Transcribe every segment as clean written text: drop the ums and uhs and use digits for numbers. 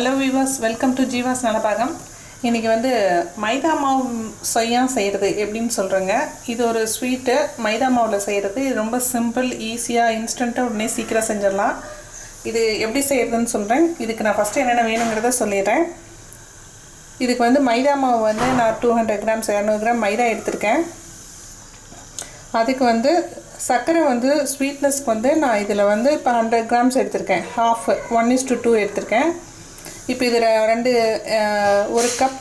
Hello viewers, welcome to Jeevas Nalabagam. இன்னைக்கு வந்து மைதா மாவு சொய்யா செய்கிறது எப்படின்னு சொல்கிறேங்க. இது ஒரு ஸ்வீட்டு மைதா மாவில் செய்கிறது. இது ரொம்ப சிம்பிள், ஈஸியாக, இன்ஸ்டண்ட்டாக உடனே சீக்கிரம் செஞ்சிடலாம். இது எப்படி செய்கிறதுன்னு சொல்கிறேன். இதுக்கு நான் ஃபஸ்ட்டு என்னென்ன வேணுங்கிறத சொல்லிடுறேன். இதுக்கு வந்து மைதா மாவு வந்து நான் 200 கிராம்ஸ் 200 கிராம் மைதா எடுத்திருக்கேன். அதுக்கு வந்து சர்க்கரை வந்து ஸ்வீட்னஸ்க்கு வந்து நான் இதில் வந்து இப்போ 100 கிராம்ஸ் எடுத்திருக்கேன். 1:2 எடுத்திருக்கேன். இப்போ இதில் ஒரு கப்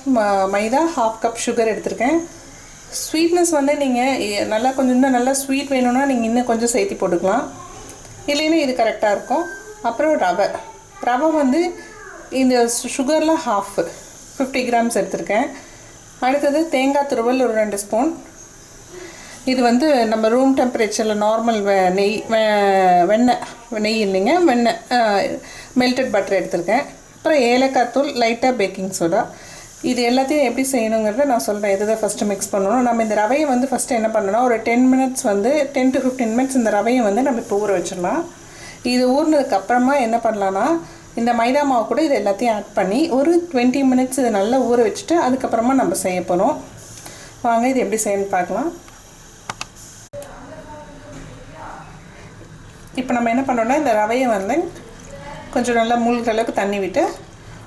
மைதா, 1/2 கப் சுகர் எடுத்திருக்கேன். ஸ்வீட்னஸ் வந்து நீங்கள் நல்லா கொஞ்சம் இன்னும் நல்லா ஸ்வீட் வேணும்னா நீங்கள் இன்னும் கொஞ்சம் சேர்த்து போட்டுக்கலாம், இல்லைன்னா இது கரெக்டாக இருக்கும். அப்புறம் ரவை வந்து இந்த சுகரில் 50 கிராம்ஸ் எடுத்திருக்கேன். அடுத்தது தேங்காய் துருவல் ஒரு 2 ஸ்பூன். இது வந்து நம்ம ரூம் டெம்பரேச்சரில் நார்மல் நெய் இல்லைங்க, மெல்டட் பட்டர் எடுத்திருக்கேன். அப்புறம் ஏலக்காய் தூள், லைட்டாக பேக்கிங் சோடா. இது எல்லாத்தையும் எப்படி செய்யணுங்கிறத நான் சொல்கிறேன். இதுதான் ஃபஸ்ட்டு மிக்ஸ் பண்ணணும். நம்ம இந்த ரவையை வந்து ஃபஸ்ட்டு என்ன பண்ணணும், ஒரு 10 மினிட்ஸ் வந்து 10 to 15 மினிட்ஸ் இந்த ரவையை வந்து நம்ம இப்போ ஊற வச்சிடலாம். இது ஊறினதுக்கப்புறமா என்ன பண்ணலான்னா, இந்த மைதா மாவு கூட இது எல்லாத்தையும் ஆட் பண்ணி ஒரு 20 மினிட்ஸ் இதை நல்லா ஊற வச்சுட்டு அதுக்கப்புறமா நம்ம செய்ய போகிறோம். வாங்க இது எப்படி செய்யணும்னு பார்க்கலாம். இப்போ நம்ம என்ன பண்ணோன்னா, இந்த ரவையை வந்து கொஞ்சம் நல்லா மூழ்கிற அளவுக்கு தண்ணி விட்டு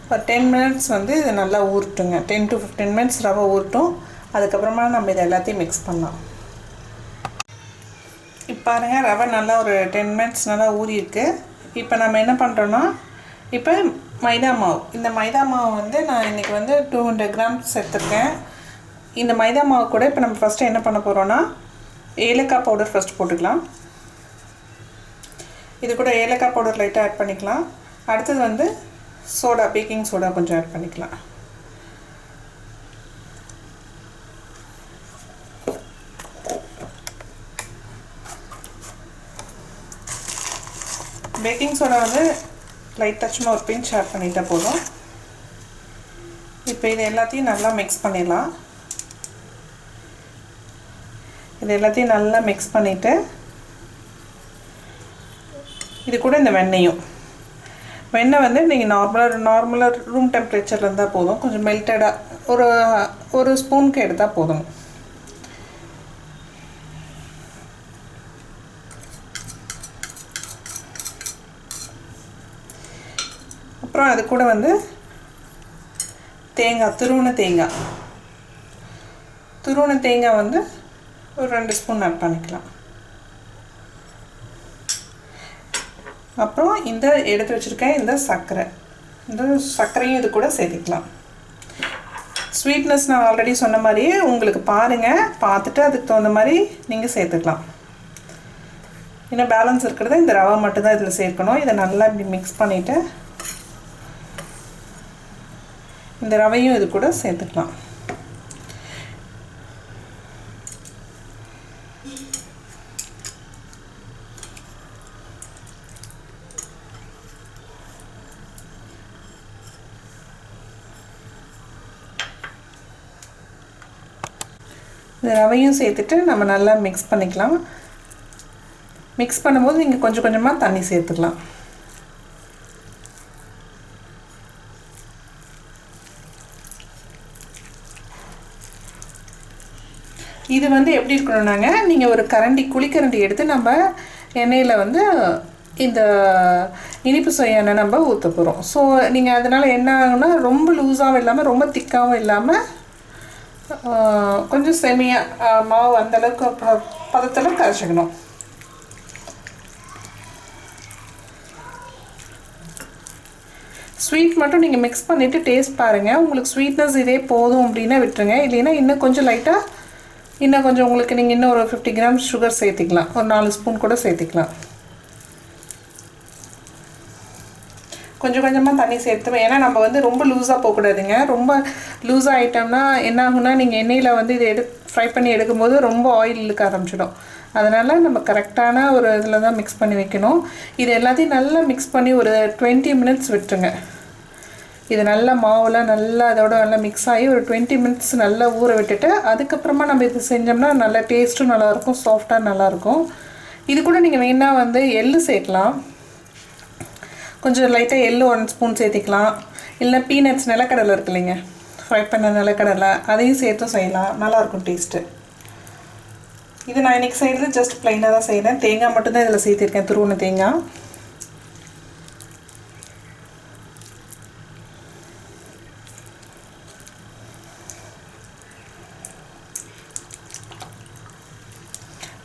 ஒரு 10 மினிட்ஸ் வந்து இது நல்லா ஊறட்டுங்க. 10 to 15 மினிட்ஸ் ரவை ஊறட்டும். அதுக்கப்புறமா நம்ம இதை எல்லாத்தையும் மிக்ஸ் பண்ணலாம். இப்போ பாருங்கள், ரவை நல்லா ஒரு 10 மினிட்ஸ் நல்லா ஊறியிருக்கு. இப்போ நம்ம என்ன பண்ணுறோன்னா, இப்போ மைதா மாவு, இந்த மைதா மாவு வந்து நான் இன்றைக்கி வந்து 200 கிராம்ஸ் எடுத்துருக்கேன். இந்த மைதா மாவு கூட இப்போ நம்ம ஃபஸ்ட்டு என்ன பண்ண போகிறோன்னா, ஏலக்காய் பவுடர் ஃபஸ்ட்டு போட்டுக்கலாம். இது கூட ஏலக்காய் பவுடர் லைட்டாக ஆட் பண்ணிக்கலாம். அடுத்தது வந்து சோடா, பேக்கிங் சோடா கொஞ்சம் ஆட் பண்ணிக்கலாம். பேக்கிங் சோடா வந்து லைட்டாக சும்மா ஒரு பிஞ்ச் ஆட் பண்ணிட்டால் போதும். இப்போ இது எல்லாத்தையும் நல்லா மிக்ஸ் பண்ணிடலாம். இது எல்லாத்தையும் நல்லா மிக்ஸ் பண்ணிவிட்டு இது கூட இந்த வெண்ணெய் வந்து நீங்கள் நார்மலாக ரூம் டெம்பரேச்சரில் இருந்தால் போதும். கொஞ்சம் மெல்டடாக ஒரு ஸ்பூனுக்கு எடுத்தால் போதும். அப்புறம் அது கூட வந்து துருவன தேங்காய் வந்து ஒரு 2 ஸ்பூன் ஆட் பண்ணிக்கலாம். அப்புறம் இந்த எடுத்து வச்சுருக்கேன் இந்த சர்க்கரையும் இது கூட சேர்த்துக்கலாம். ஸ்வீட்னஸ் நான் ஆல்ரெடி சொன்ன மாதிரியே உங்களுக்கு பாருங்கள், பார்த்துட்டு அதுக்கு தகுந்த மாதிரி நீங்கள் சேர்த்துக்கலாம். இன்னும் பேலன்ஸ் இருக்கிறத இந்த ரவை மட்டும்தான் இதில் சேர்க்கணும். இதை நல்லா இப்படி மிக்ஸ் பண்ணிவிட்டு இந்த ரவையும் இது கூட சேர்த்துக்கலாம். இந்த ரவையும் சேர்த்துட்டு நம்ம நல்லா மிக்ஸ் பண்ணிக்கலாம். மிக்ஸ் பண்ணும்போது நீங்கள் கொஞ்சம் கொஞ்சமாக தண்ணி சேர்த்துக்கலாம். இது வந்து எப்படி இருக்கணும்னாங்க, நீங்கள் ஒரு குழிக்கரண்டி எடுத்து நம்ம எண்ணெயில் வந்து இந்த இனிப்பு சொய்யான நம்ம ஊற்ற போகிறோம். ஸோ நீங்கள் அதனால் என்ன ஆகுனா, ரொம்ப லூஸாகவும் இல்லாமல் ரொம்ப திக்காகவும் இல்லாமல் கொஞ்சம் செமியாக மாவு அந்தளவுக்கு பதத்தில் கரைச்சிக்கணும். ஸ்வீட் மட்டும் நீங்கள் மிக்ஸ் பண்ணிவிட்டு டேஸ்ட் பாருங்கள். உங்களுக்கு ஸ்வீட்னஸ் இதே போதும் அப்படின்னா விட்டுருங்க. இல்லைன்னா இன்னும் கொஞ்சம் லைட்டாக இன்னும் கொஞ்சம் உங்களுக்கு நீங்கள் இன்னும் ஒரு 50 கிராம்ஸ் சுகர் சேர்த்திக்கலாம். ஒரு 4 ஸ்பூன் கூட சேர்த்திக்கலாம். கொஞ்சம் கொஞ்சமாக தண்ணி சேர்த்துவேன். ஏன்னா நம்ம வந்து ரொம்ப லூஸாக போகக்கூடாதுங்க. ரொம்ப லூஸாக ஆகிட்டோம்னா என்ன ஆகுனா, நீங்கள் எண்ணெயில் வந்து இதை ஃப்ரை பண்ணி எடுக்கும்போது ரொம்ப ஆயில் இழுக்க ஆரம்பிச்சிடும். அதனால் நம்ம கரெக்டான ஒரு இதில் தான் மிக்ஸ் பண்ணி வைக்கணும். இது எல்லாத்தையும் நல்லா மிக்ஸ் பண்ணி ஒரு 20 மினிட்ஸ் விட்டுருங்க. இது நல்லா மாவுலாம் நல்லா அதோட நல்லா மிக்ஸ் ஆகி ஒரு 20 மினிட்ஸ் நல்லா ஊற விட்டுட்டு அதுக்கப்புறமா நம்ம இது செஞ்சோம்னா நல்லா டேஸ்ட்டும் நல்லாயிருக்கும், சாஃப்டாக நல்லாயிருக்கும். இது கூட நீங்கள் வேணால் வந்து எள்ளு சேர்க்கலாம். கொஞ்சம் லைட்டாக எள்ளு 1 ஸ்பூன் சேர்த்திக்கலாம். இல்லை பீனட்ஸ் நிலக்கடலை இருக்கு இல்லைங்க, ஃப்ரை பண்ண நிலக்கடலை, அதையும் சேர்த்தும் செய்யலாம், நல்லாயிருக்கும் டேஸ்ட்டு. இது நான் இன்றைக்கி செய்கிறது ஜஸ்ட் ப்ளைனாக தான் செய்கிறேன். தேங்காய் மட்டும்தான் இதில் சேர்த்திருக்கேன், துருவன தேங்காய்.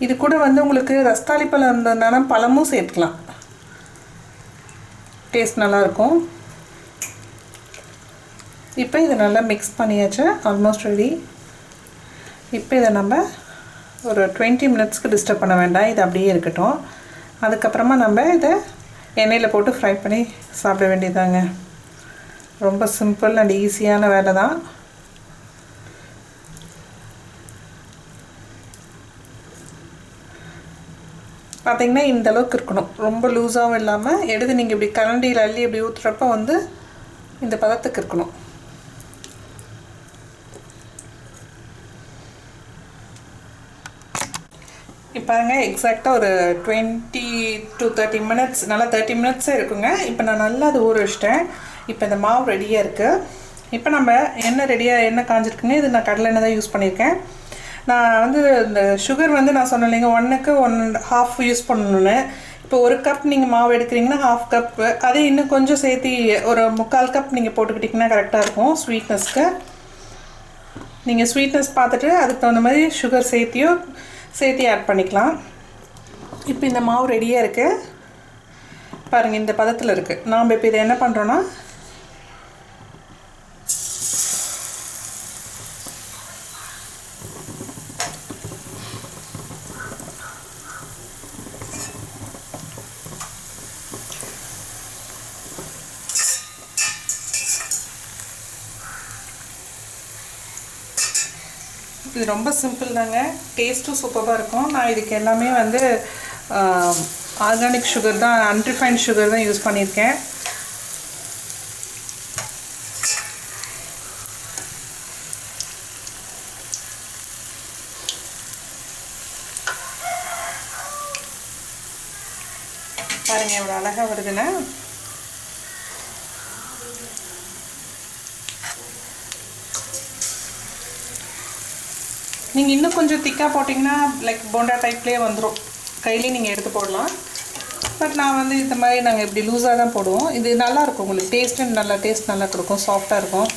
இது கூட வந்து உங்களுக்கு ரஸ்தாளி பழம் இருந்ததுனால பழமும் சேர்த்துக்கலாம், டேஸ்ட் நல்லாயிருக்கும். இப்போ இதை நல்லா மிக்ஸ் பண்ணியாச்சு, ஆல்மோஸ்ட் ரெடி. இப்போ இதை நம்ம ஒரு 20 மினிட்ஸ்க்கு டிஸ்டர்ப் பண்ண வேண்டாம், இது அப்படியே இருக்கட்டும். அதுக்கப்புறமா நம்ம இதை எண்ணெயில் போட்டு ஃப்ரை பண்ணி சாப்பிட வேண்டியதாங்க. ரொம்ப சிம்பிள் அண்ட் ஈஸியான வேலை தான். பார்த்திங்கன்னா இந்த அளவுக்கு இருக்கணும், ரொம்ப லூஸாகவும் இல்லாமல். எடுத்து நீங்கள் இப்படி கரண்டியில் அள்ளி இப்படி ஊற்றுறப்ப வந்து இந்த பதத்துக்கு இருக்கணும். இப்போ பாருங்கள், எக்ஸாக்டாக ஒரு 20 to 30 மினிட்ஸ், நல்லா 30 மினிட்ஸே இருக்குங்க. இப்போ நான் நல்லா அது ஊற வச்சிட்டேன். இப்போ இந்த மாவு ரெடியாக இருக்குது. இப்போ நம்ம எண்ணெய் காஞ்சிருக்குங்க. இது நான் கடலை எண்ணெய் தான் யூஸ் பண்ணியிருக்கேன். நான் வந்து இந்த சுகர் வந்து நான் சொன்னேன் இல்லைங்க, 1க்கு 1.5 யூஸ் பண்ணணுன்னு. இப்போ 1 கப் நீங்கள் மாவு எடுக்கிறீங்கன்னா 1/2 கப்பு, அதே இன்னும் கொஞ்சம் சேர்த்து ஒரு 3/4 கப் நீங்கள் போட்டுக்கிட்டிங்கன்னா கரெக்டாக இருக்கும் ஸ்வீட்னஸ்க்கு. நீங்கள் ஸ்வீட்னஸ் பார்த்துட்டு அதுக்கு தகுந்த மாதிரி சுகர் சேர்த்து ஆட் பண்ணிக்கலாம். இப்போ இந்த மாவு ரெடியாக இருக்குது பாருங்கள், இந்த பதத்தில் இருக்குது. நாம் இப்போ இதை என்ன பண்ணுறோன்னா, இது ரொம்ப சிம்பிள் தாங்க, டேஸ்ட்டும் சூப்பராக இருக்கும். நான் இதுக்கு எல்லாமே வந்து ஆர்கானிக் சுகர் தான், அன்ரிஃபைன்ட் சுகர் தான் யூஸ் பண்ணியிருக்கேன். பாருங்கள் எவ்வளோ அழகாக வருதுன்னு. நீங்கள் இன்னும் கொஞ்சம் திக்காக போட்டிங்கன்னா லைக் போண்டா டைப்லேயே வந்துடும், கையிலே நீங்கள் எடுத்து போடலாம். பட் நான் வந்து இந்த மாதிரி நாங்கள் இப்படி லூஸாக தான் போடுவோம். இது நல்லாயிருக்கும், உங்களுக்கு டேஸ்ட் நல்லா கொடுக்கும், சாஃப்டாக இருக்கும்.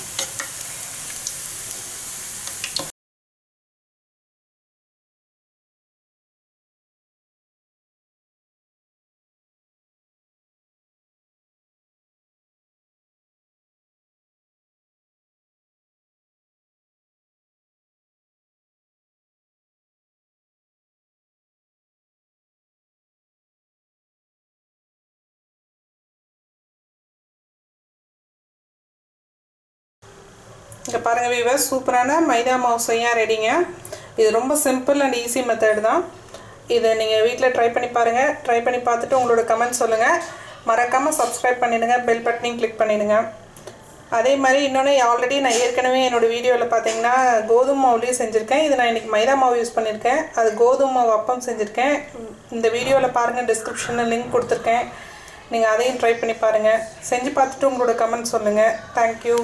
இங்கே பாருங்கள் வீவர்ஸ், சூப்பரான மைதா மாவு செய்யா ரெடிங்க. இது ரொம்ப சிம்பிள் அண்ட் ஈஸி மெத்தட் தான். இதை நீங்கள் வீட்டில் ட்ரை பண்ணி பாருங்கள். ட்ரை பண்ணி பார்த்துட்டு உங்களோட கமெண்ட் சொல்லுங்கள். மறக்காமல் சப்ஸ்கிரைப் பண்ணிடுங்க, பெல் பட்டனையும் கிளிக் பண்ணிடுங்க. அதே மாதிரி இன்னொன்று, ஆல்ரெடி நான் ஏற்கனவே என்னோடய வீடியோவில் பார்த்தீங்கன்னா கோதுமை மாவுலேயும் செஞ்சுருக்கேன். இது நான் இன்றைக்கி மைதா மாவு யூஸ் பண்ணியிருக்கேன். அது கோதுமை மாவு அப்பம் செஞ்சுருக்கேன். இந்த வீடியோவில் பாருங்கள், டிஸ்கிரிப்ஷனில் லிங்க் கொடுத்துருக்கேன். நீங்கள் அதையும் ட்ரை பண்ணி பாருங்கள். செஞ்சு பார்த்துட்டு உங்களோட கமெண்ட் சொல்லுங்கள். தேங்க்யூ.